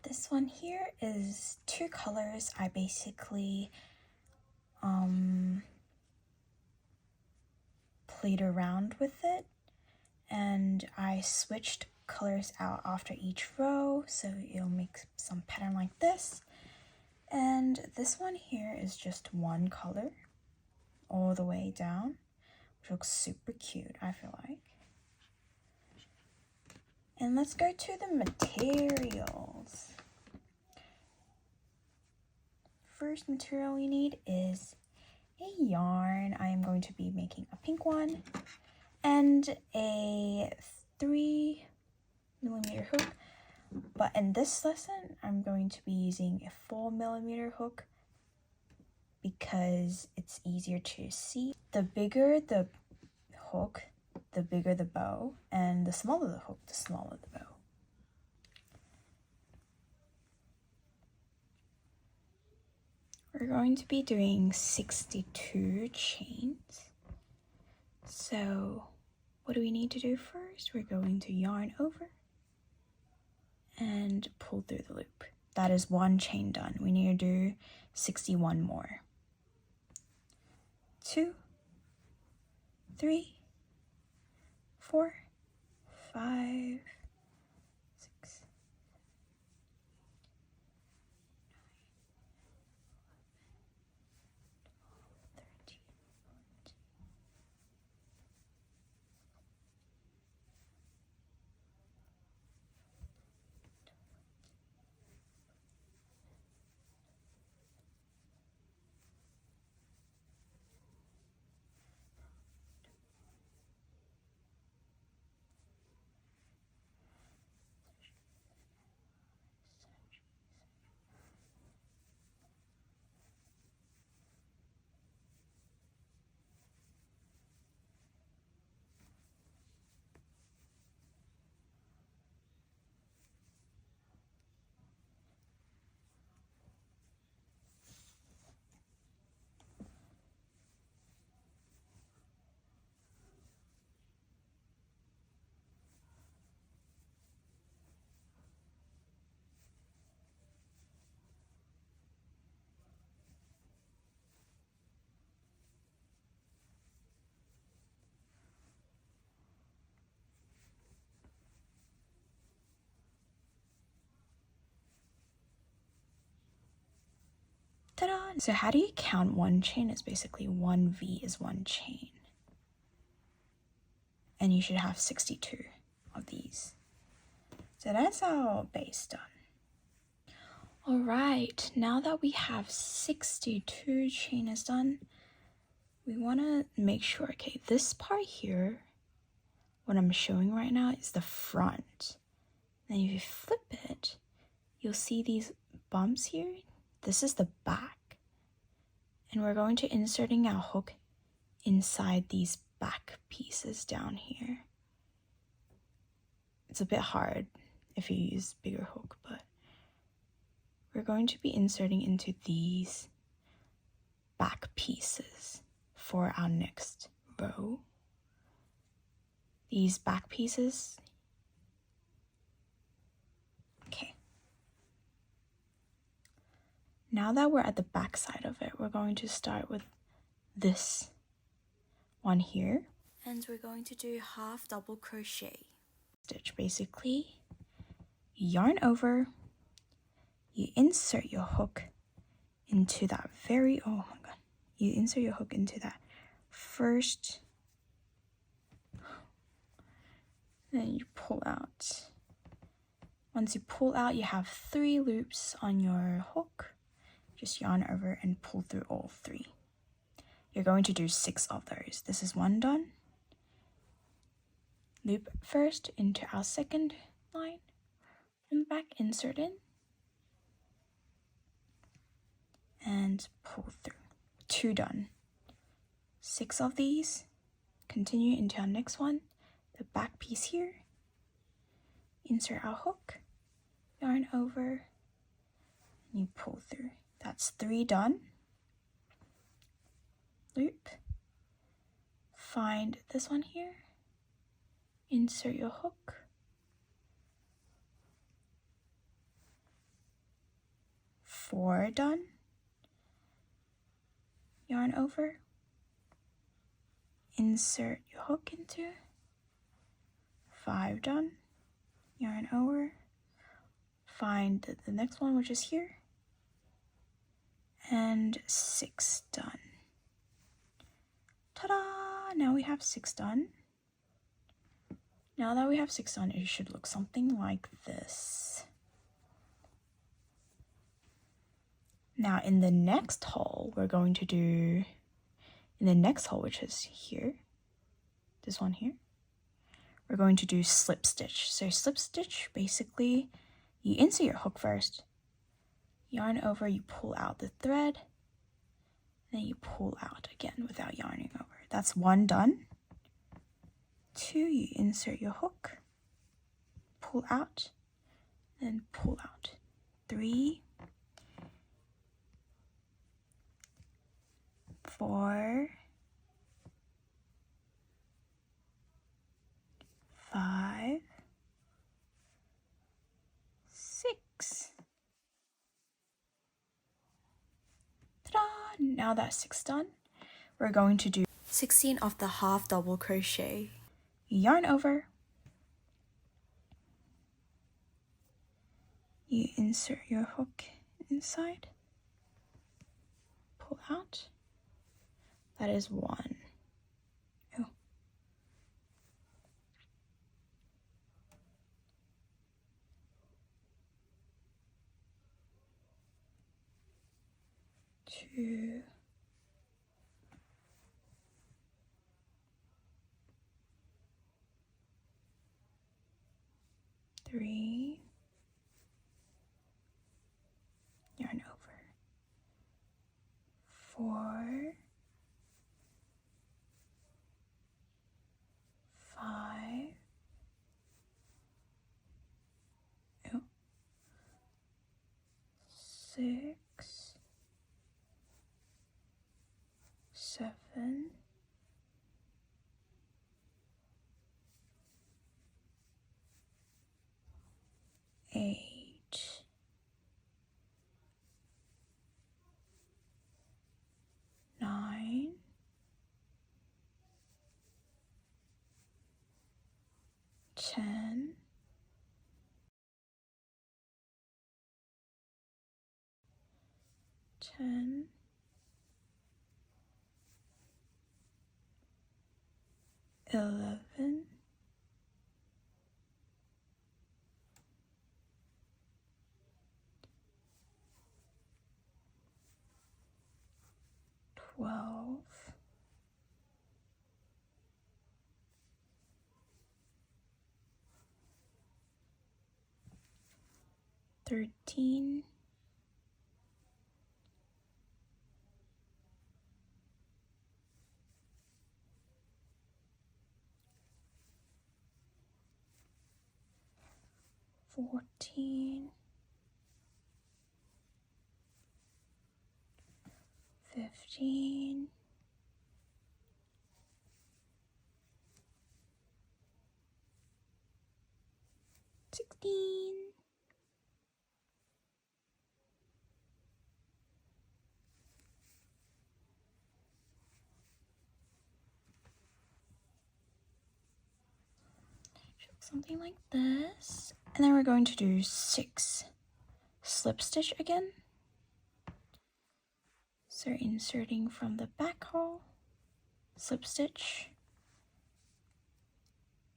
This one here is 2 colors. I basically played around with it, and I switched colors out after each row, so it'll make some pattern like this. And this one here is just 1 color all the way down, which looks super cute, I feel like. And let's go to the materials. First material we need is a yarn. I am going to be making a pink one and a 3mm hook, but in this lesson I'm going to be using a 4mm hook because it's easier to see. The bigger the hook, the bigger the bow, and the smaller the hook, the smaller the bow. We're going to be doing 62 chains. So what do we need to do first? We're going to yarn over and pull through the loop. That is 1 chain done. We need to do 61 more. 2, 3, 4, 5, 6, 13, 14. Ta-da! So how do you count 1 chain? It's basically 1 V is 1 chain. And you should have 62 of these. So that's our base done. Alright, now that we have 62 chain is done, we want to make sure, okay, this part here, what I'm showing right now is the front. Then if you flip it, you'll see these bumps here. This is the back. And we're going to inserting our hook inside these back pieces down here. It's a bit hard if you use bigger hook, but we're going to be inserting into these back pieces for our next row. These back pieces. Okay. Now that we're at the back side of it, we're going to start with this one here. And we're going to do half double crochet. Stitch, basically, you yarn over, you insert your hook into that you insert your hook into that first, then you pull out. Once you pull out, you have 3 loops on your hook. Just yarn over and pull through all 3. You're going to do 6 of those. This is 1 done. Loop first into our second line and back, insert in and pull through. 2 done. 6 of these. Continue into our next one, the back piece here. Insert our hook, yarn over, and you pull through. That's 3 done. Loop. Find this one here. Insert your hook. 4 done, yarn over, insert your hook into, 5 done, yarn over, find the next one, which is here, and 6 done. Ta-da! Now we have 6 done. Now that we have 6 done, it should look something like this. Now in the next hole, we're going to do, in the next hole, which is here, this one here, we're going to do slip stitch. So slip stitch, basically, you insert your hook first, yarn over, you pull out the thread, and then you pull out again without yarning over. That's 1 done. 2, you insert your hook, pull out, then pull out. 3, 4, 5, 6. Ta-da! Now that's 6 done, we're going to do 16 of the half double crochet. Yarn over, you insert your hook inside, pull out. That is 1. Oh. 2, 3, yarn over, 4, 5, oh, 6, 7, 8, 9, 10, 11, 12, 13, 14, 15, 16. Something like this. And then we're going to do 6 slip stitch again. So inserting from the back hole, slip stitch,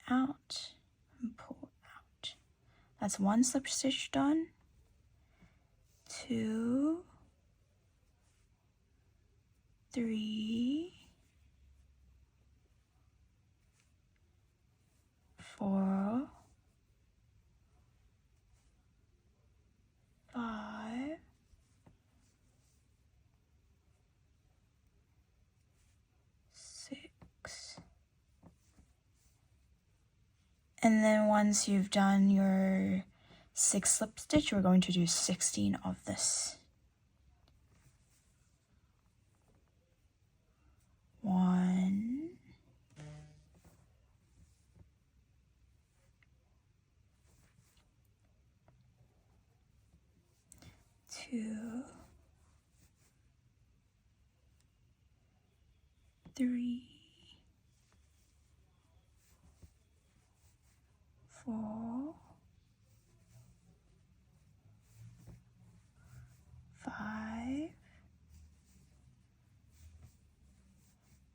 out, and pull out. That's 1 slip stitch done. 2, 3, 4, 5, 6. And then once you've done your 6 slip stitch, we're going to do 16 of this. 1, 2, 2, 3, 4, 5,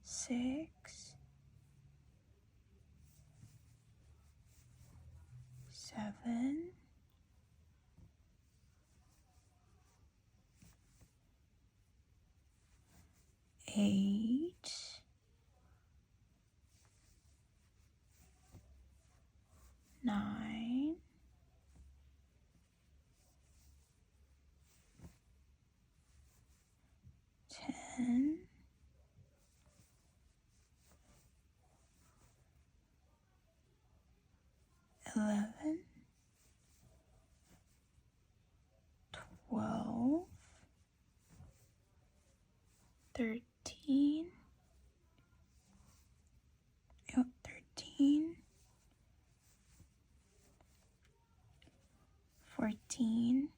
6, 7, 8, 9, 10, 11, 12, 13, 14,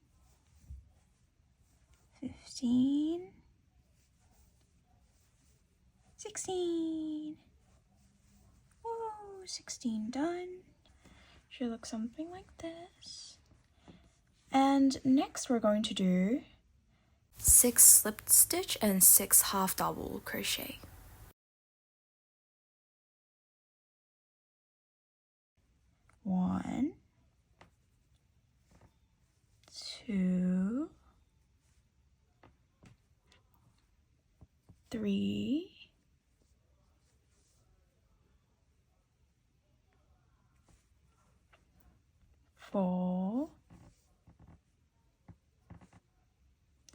15, 16. Whoa, 16 done. Should look something like this. And next we're going to do 6 slip stitch and 6 half double crochet. 1, 2, 3, 4,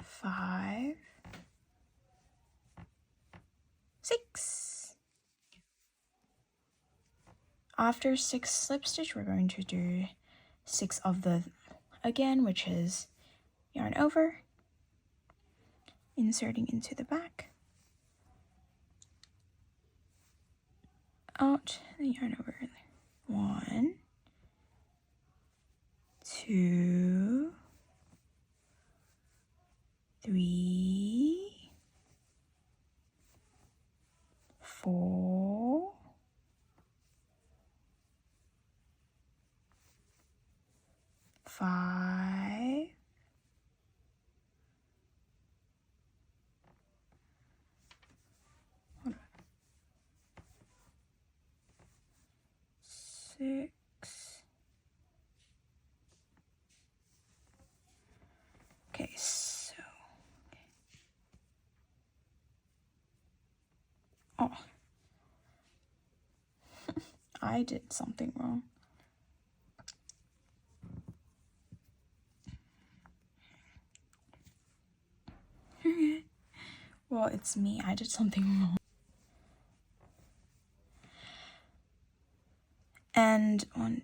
5, 6. After 6 slip stitch, we're going to do 6 of the again, which is yarn over, inserting into the back, out, the yarn over. 1, 2, 3, 4, 5, 6. Okay, so oh, I did something wrong. Well, it's me. I did something wrong. And 1,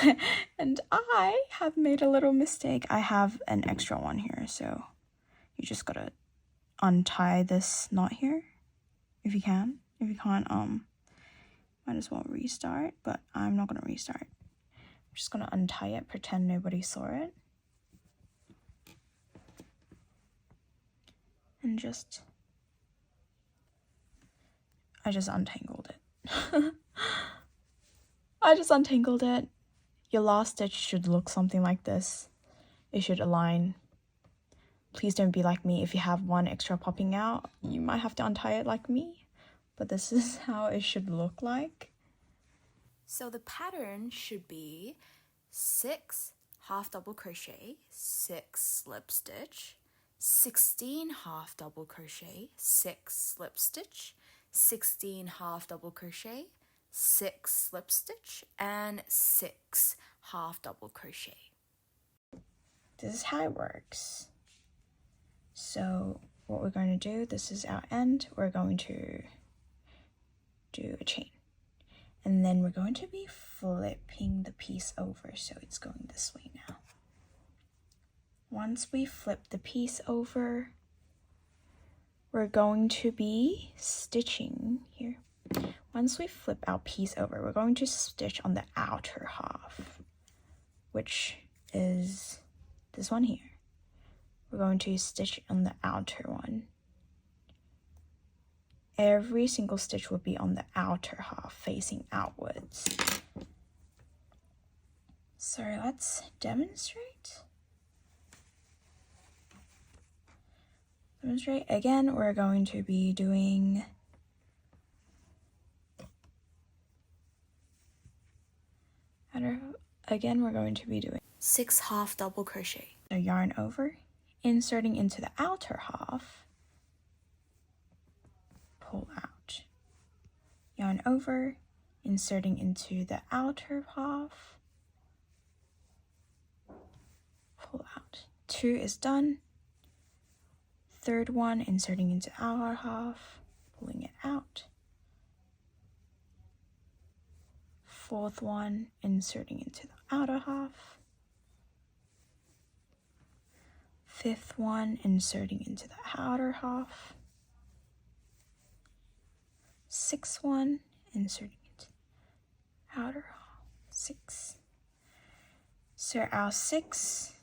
2. And I have made a little mistake. I have an extra one here, so you just gotta untie this knot here if you can. If you can't, might as well restart, but I'm not gonna restart. I'm just gonna untie it, pretend nobody saw it. And I just untangled it. I just untangled it. Your last stitch should look something like this. It should align. Please don't be like me. If you have one extra popping out, you might have to untie it like me. But this is how it should look like. So the pattern should be 6 half double crochet, 6 slip stitch, 16 half double crochet, 6 slip stitch, 16 half double crochet, 6 slip stitch, and 6 half double crochet. This is how it works. So what we're going to do, this is our end, we're going to do a chain. And then we're going to be flipping the piece over, so it's going this way now. Once we flip the piece over, we're going to be stitching here. Once we flip our piece over, we're going to stitch on the outer half, which is this one here. We're going to stitch on the outer one. Every single stitch will be on the outer half, facing outwards. So let's demonstrate. Again, we're going to be doing we're going to be doing 6 half double crochet. So yarn over, inserting into the outer half, pull out. Yarn over, inserting into the outer half, pull out. 2 is done. Third one, inserting into outer half, pulling it out. Fourth one, inserting into the outer half. Fifth one, inserting into the outer half. Sixth one, inserting into the outer half. 6. So our 6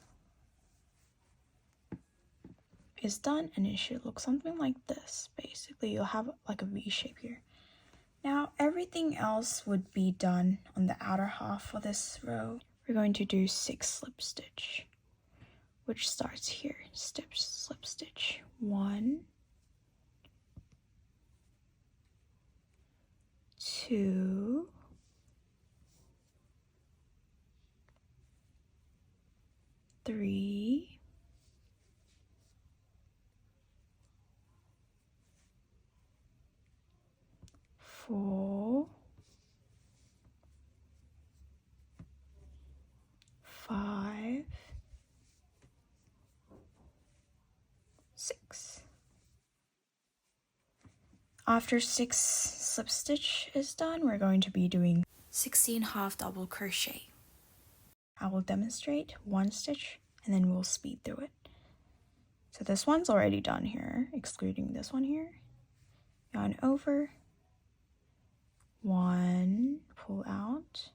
is done, and it should look something like this. Basically, you'll have like a V shape here. Now everything else would be done on the outer half for this row. We're going to do 6 slip stitch, which starts here. Slip stitch 1, 2, 3, 4, 5, 6. After 6 slip stitch is done, we're going to be doing 16 half double crochet. I will demonstrate 1 stitch and then we'll speed through it. So this one's already done here, excluding this one here. Yarn over, 1, pull out,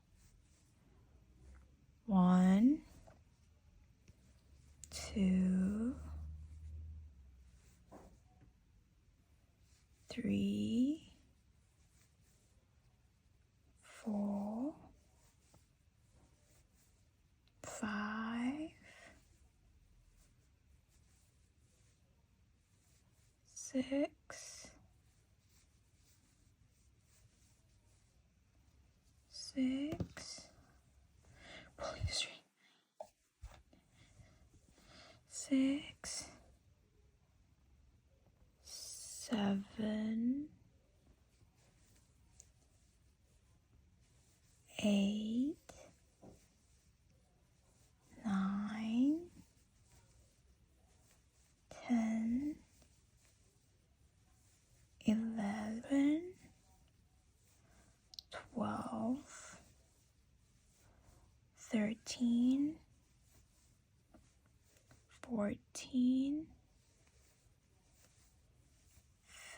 1, 2, 3, 4, 5, 6, pulling the string, 6, 7, 8, 9, 10, 11, 12, 13, 14,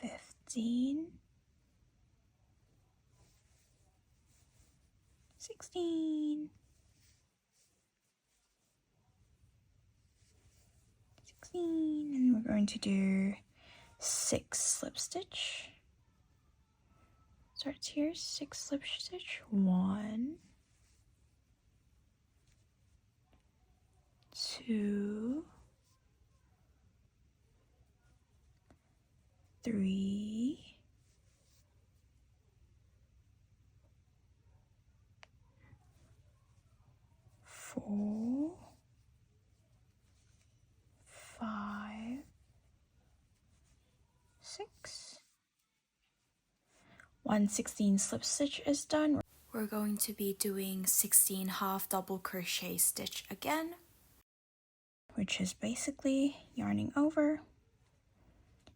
15, 16, 16, and we're going to do 6 slip stitch. Starts here, 6 slip stitch, 1, 2, 3, 4, 5, 6. 116 slip stitch is done. We're going to be doing 16 half double crochet stitch again, which is basically yarning over,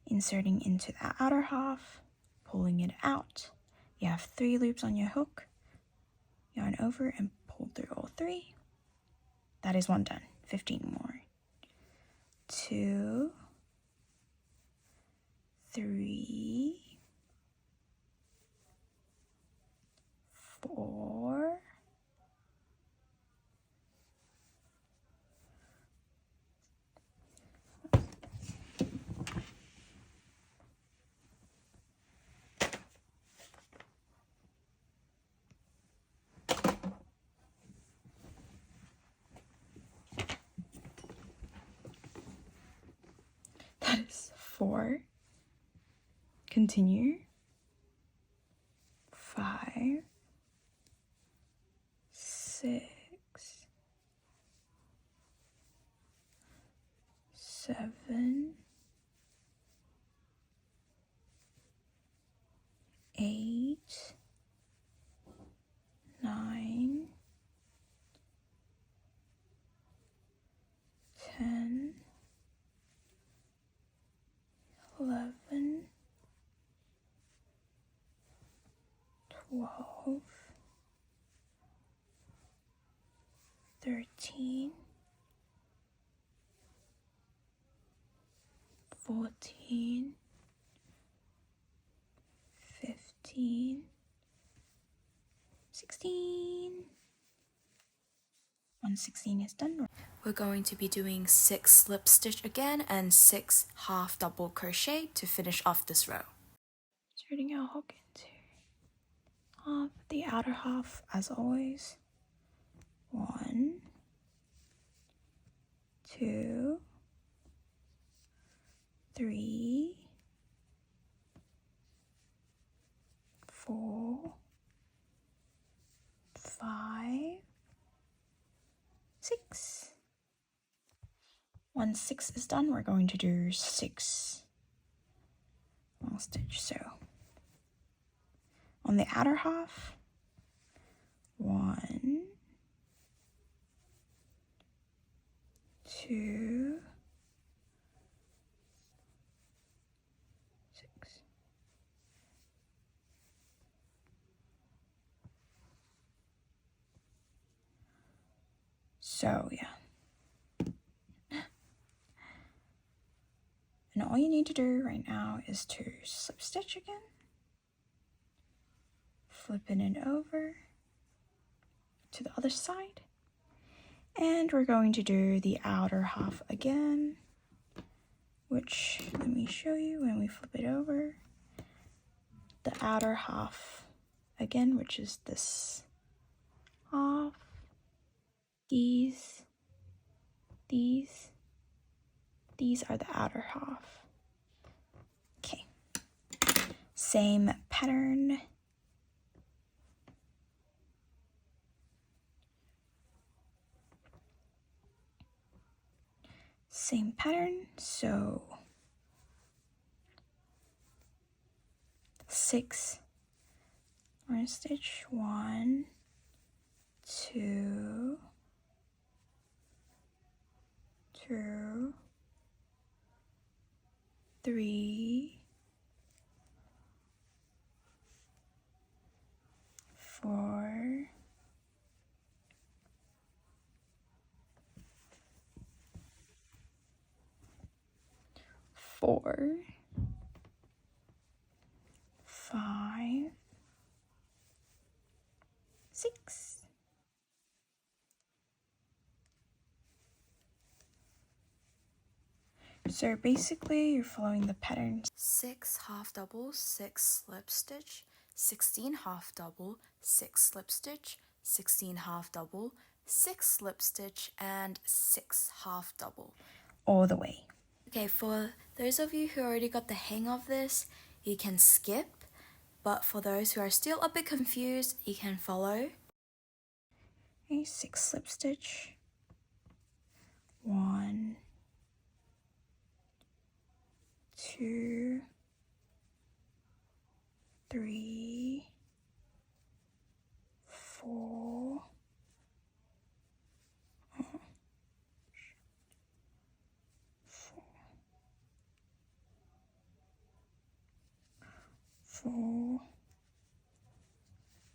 inserting into the outer half, pulling it out. You have 3 loops on your hook, yarn over and pull through all 3. That is 1 done. 15 more. 2, 3, 4, 4, continue, 5, 6, 7, 8, 9, 10, 11, 12, 13, 14, 15, 16. Once 16 is done, we're going to be doing 6 slip stitch again and 6 half double crochet to finish off this row. Inserting our hook into half, the outer half as always. 1, 2, 3, 4, 5, 6. Once 6 is done, we're going to do 6 long stitch. So on the outer half, 1, 2, 6. So yeah. And all you need to do right now is to slip stitch again, flipping it over to the other side, and we're going to do the outer half again, which let me show you when we flip it over. The outer half again, which is this half, these are the outer half. Okay, same pattern. Same pattern, so 6 orange stitch, 1, 2, 2, 3, 4, 4, 5, 6. So basically you're following the pattern. 6 half double, 6 slip stitch, 16 half double, 6 slip stitch, 16 half double, 6 slip stitch, and 6 half double. All the way. Okay, for those of you who already got the hang of this, you can skip. But for those who are still a bit confused, you can follow. Okay, 6 slip stitch. 1, 2, 3, 4, 4,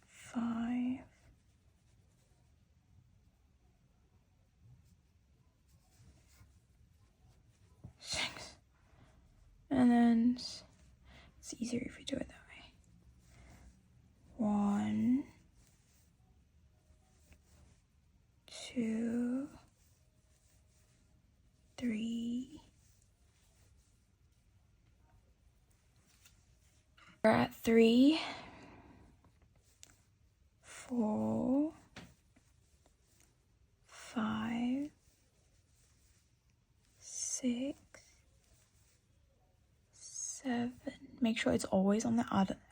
5, 6. And then it's easier if you do it that way. 1, 2, 3. We're at 3, 4, 5, 6, make sure it's always on the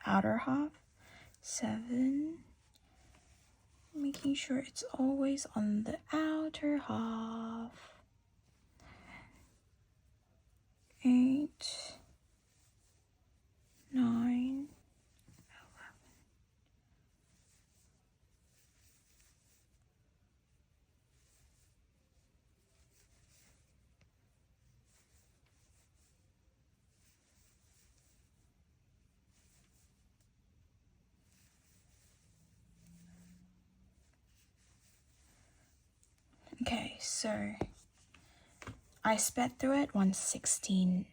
outer half. 7, making sure it's always on the outer half. 8, 9, 11. Okay, so I sped through it. Once 16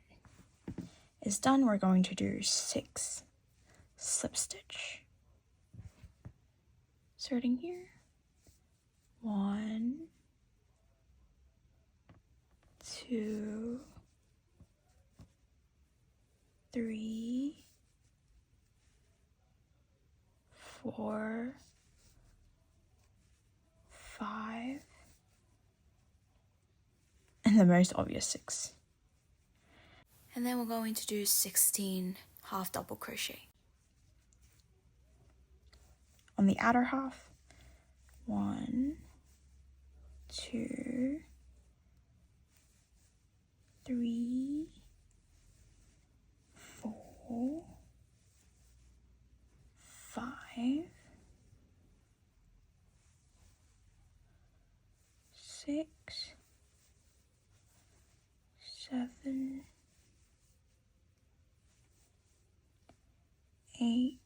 is done, we're going to do 6 slip stitch. Starting here. 1, 2, 3, 4, 5, and the most obvious 6. And then we're going to do 16 half double crochet. On the outer half, 1, 2, 3, 4, 5, 6, 7, 8,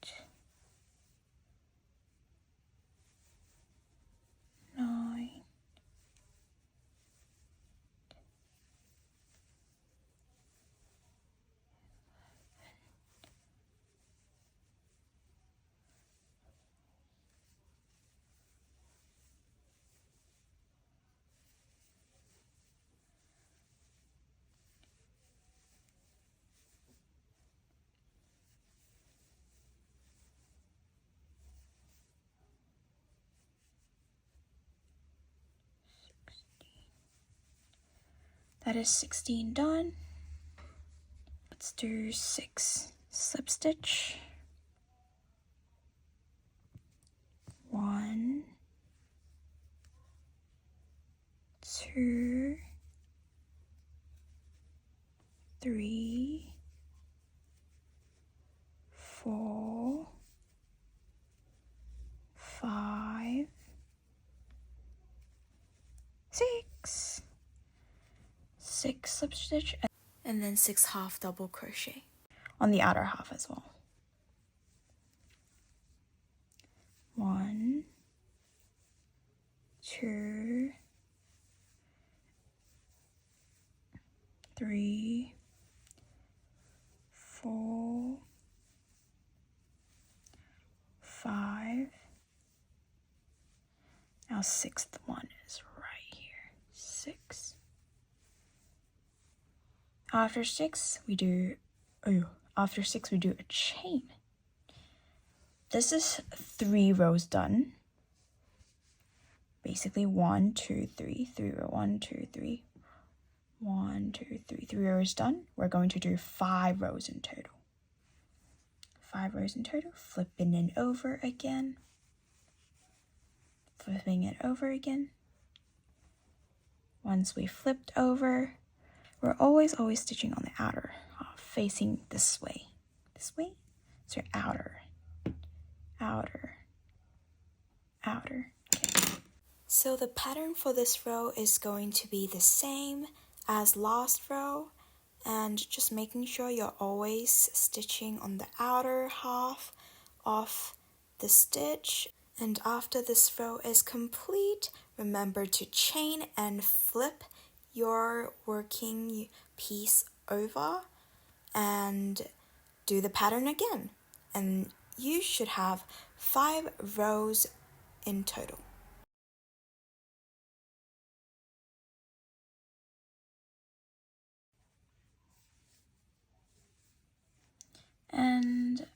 9, 16. That is 16 done. Let's do 6 slip stitch. 1, 2, 3, 4, 5, 6. 6 slip stitch and then 6 half double crochet on the outer half as well. 1, 2, 3, 4, 5. Our 6th one is right here. 6. After 6 we do a chain. This is 3 rows done. Basically 1, 2, 3, 3 row, 1, 2, 3, 1, 2, 3, 3 rows done. We're going to do 5 rows in total. 5 rows in total, flipping it over again. Flipping it over again. Once we flipped over, we're always stitching on the outer half, facing this way. This way? So outer, outer, outer. Okay. So the pattern for this row is going to be the same as last row, and just making sure you're always stitching on the outer half of the stitch. And after this row is complete, remember to chain and flip your working piece over and do the pattern again. And you should have 5 rows in total. And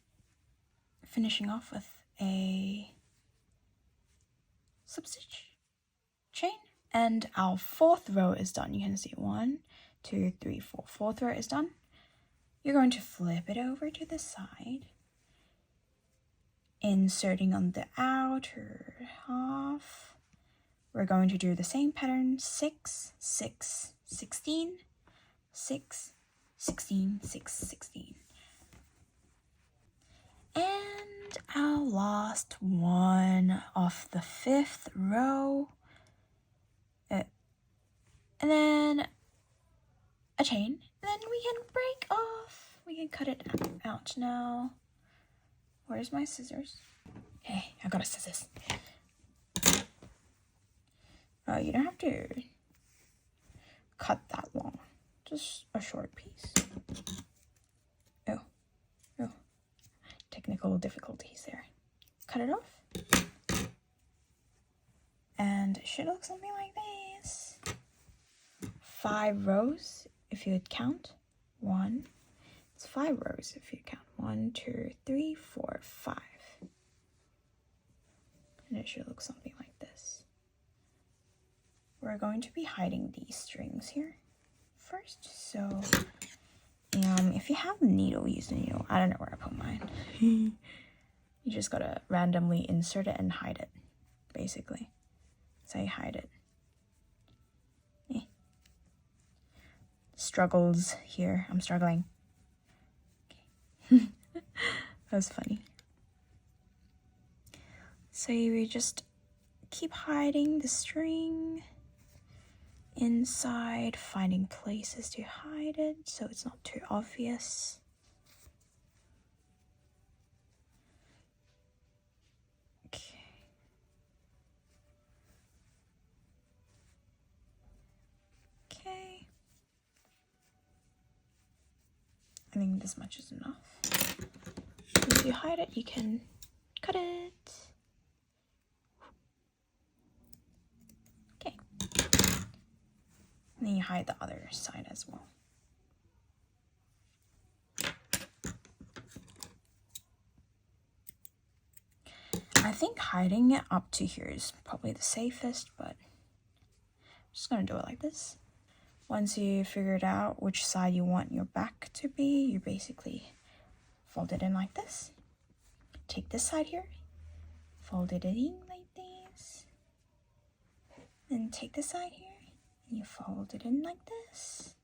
finishing off with a slip stitch, chain, and our 4th row is done. You can see 1, 2, 3, 4. 4th row is done. You're going to flip it over to the side, inserting on the outer half. We're going to do the same pattern, 6, 6, 16, 6, 16, 6, 16. And our last one of the 5th row. And then a chain. And then we can break off. We can cut it out now. Where's my scissors? Hey, I got a scissors. Oh, you don't have to cut that long. Just a short piece. Oh. Technical difficulties there. Cut it off. And it should look something like this. 5 rows if you would count. 1. It's 5 rows if you count. 1, 2, 3, 4, 5. And it should look something like this. We're going to be hiding these strings here first. So if you have a needle, use a needle. I don't know where I put mine. You just gotta randomly insert it and hide it, basically. So you hide it. Struggles here. I'm struggling. Okay. That was funny. So you just keep hiding the string inside, finding places to hide it so it's not too obvious. Okay. I think this much is enough. If you hide it, you can cut it. Okay. And then you hide the other side as well. I think hiding it up to here is probably the safest, but I'm just gonna do it like this. Once you figured out which side you want your back to be, you basically fold it in like this. Take this side here, fold it in like this. Then take this side here, and you fold it in like this.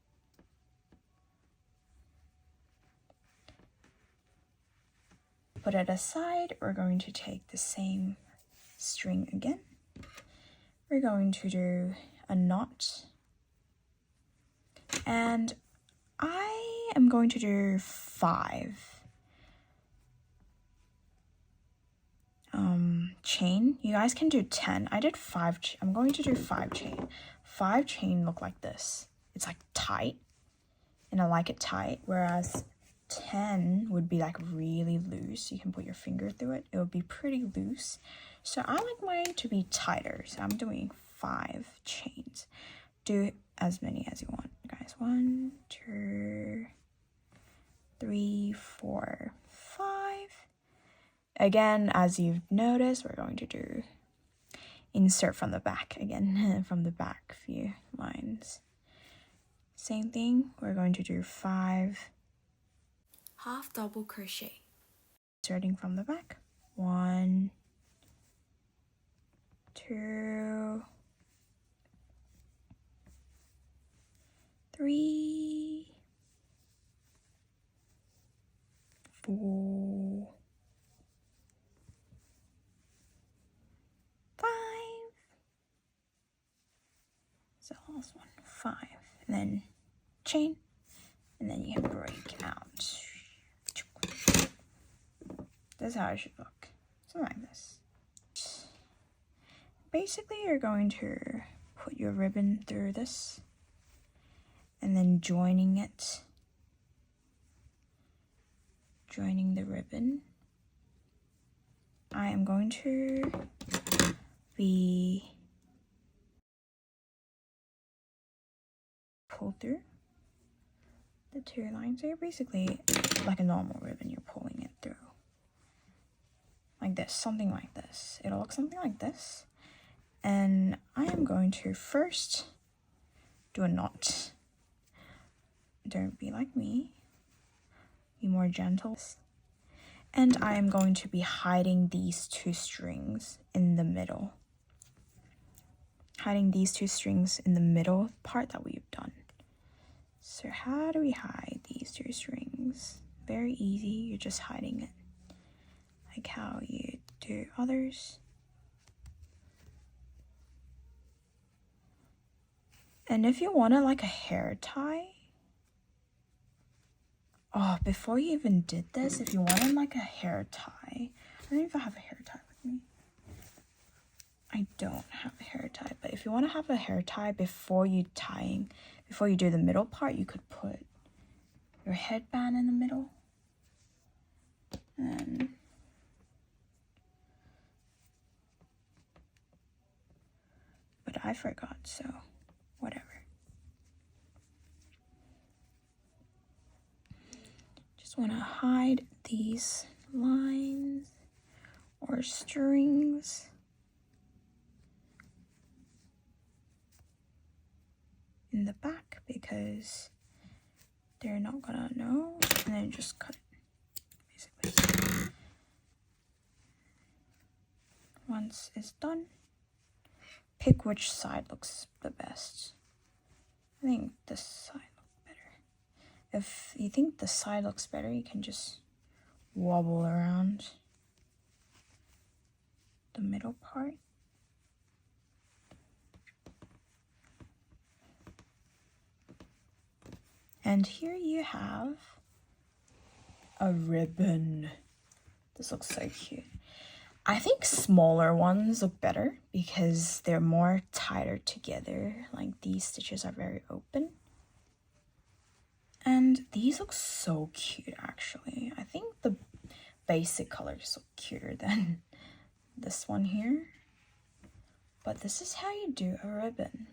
Put it aside, we're going to take the same string again. We're going to do a knot. And I am going to do 5 chain. You guys can do 10. I did 5. I'm going to do 5 chain. 5 chain look like this. It's like tight, and I like it tight, whereas 10 would be like really loose. You can put your finger through it. It would be pretty loose. So I like mine to be tighter. So I'm doing 5 chains. Do as many as you want, guys. 1, 2, 3, 4, 5. Again, as you've noticed, we're going to do insert from the back again, from the back few lines. Same thing, we're going to do 5 half double crochet. Inserting from the back. 1, 2, 3, 4, 5. So last one, 5. And then chain, and then you can break out. This is how it should look. Something like this. Basically, you're going to put your ribbon through this, and then joining the ribbon. I am going to be pull through the 2 lines. So you're basically like a normal ribbon, you're pulling it through. Like this, something like this. It'll look something like this. And I am going to first do a knot. Don't be like me. be more gentle. And I am going to be hiding these 2 strings in the middle. Hiding these 2 strings in the middle part that we've done. So how do we hide these 2 strings? Very easy, you're just hiding it. Like how you do others. And if you wanted like a hair tie, oh, before you even did this, if you wanted like a hair tie, I don't know if I have a hair tie with me. I don't have a hair tie, but if you want to have a hair tie before you do the middle part, you could put your headband in the middle. And but I forgot, so whatever. Just want to hide these lines or strings in the back because they're not gonna know, and then just cut it basically. Once it's done, pick which side looks the best. I think this side looks better. If you think the side looks better, you can just wobble around the middle part. And here you have a ribbon. This looks so cute. I think smaller ones look better because they're more tighter together. Like these stitches are very open. And these look so cute actually. I think the basic colors look cuter than this one here. But this is how you do a ribbon.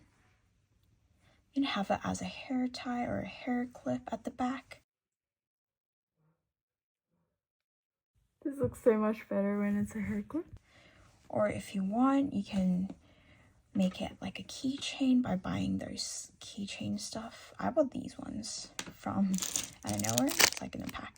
You can have it as a hair tie or a hair clip at the back. This looks so much better when it's a hair clip. Or if you want, you can make it like a keychain by buying those keychain stuff. I bought these ones from out of nowhere. It's like in a pack.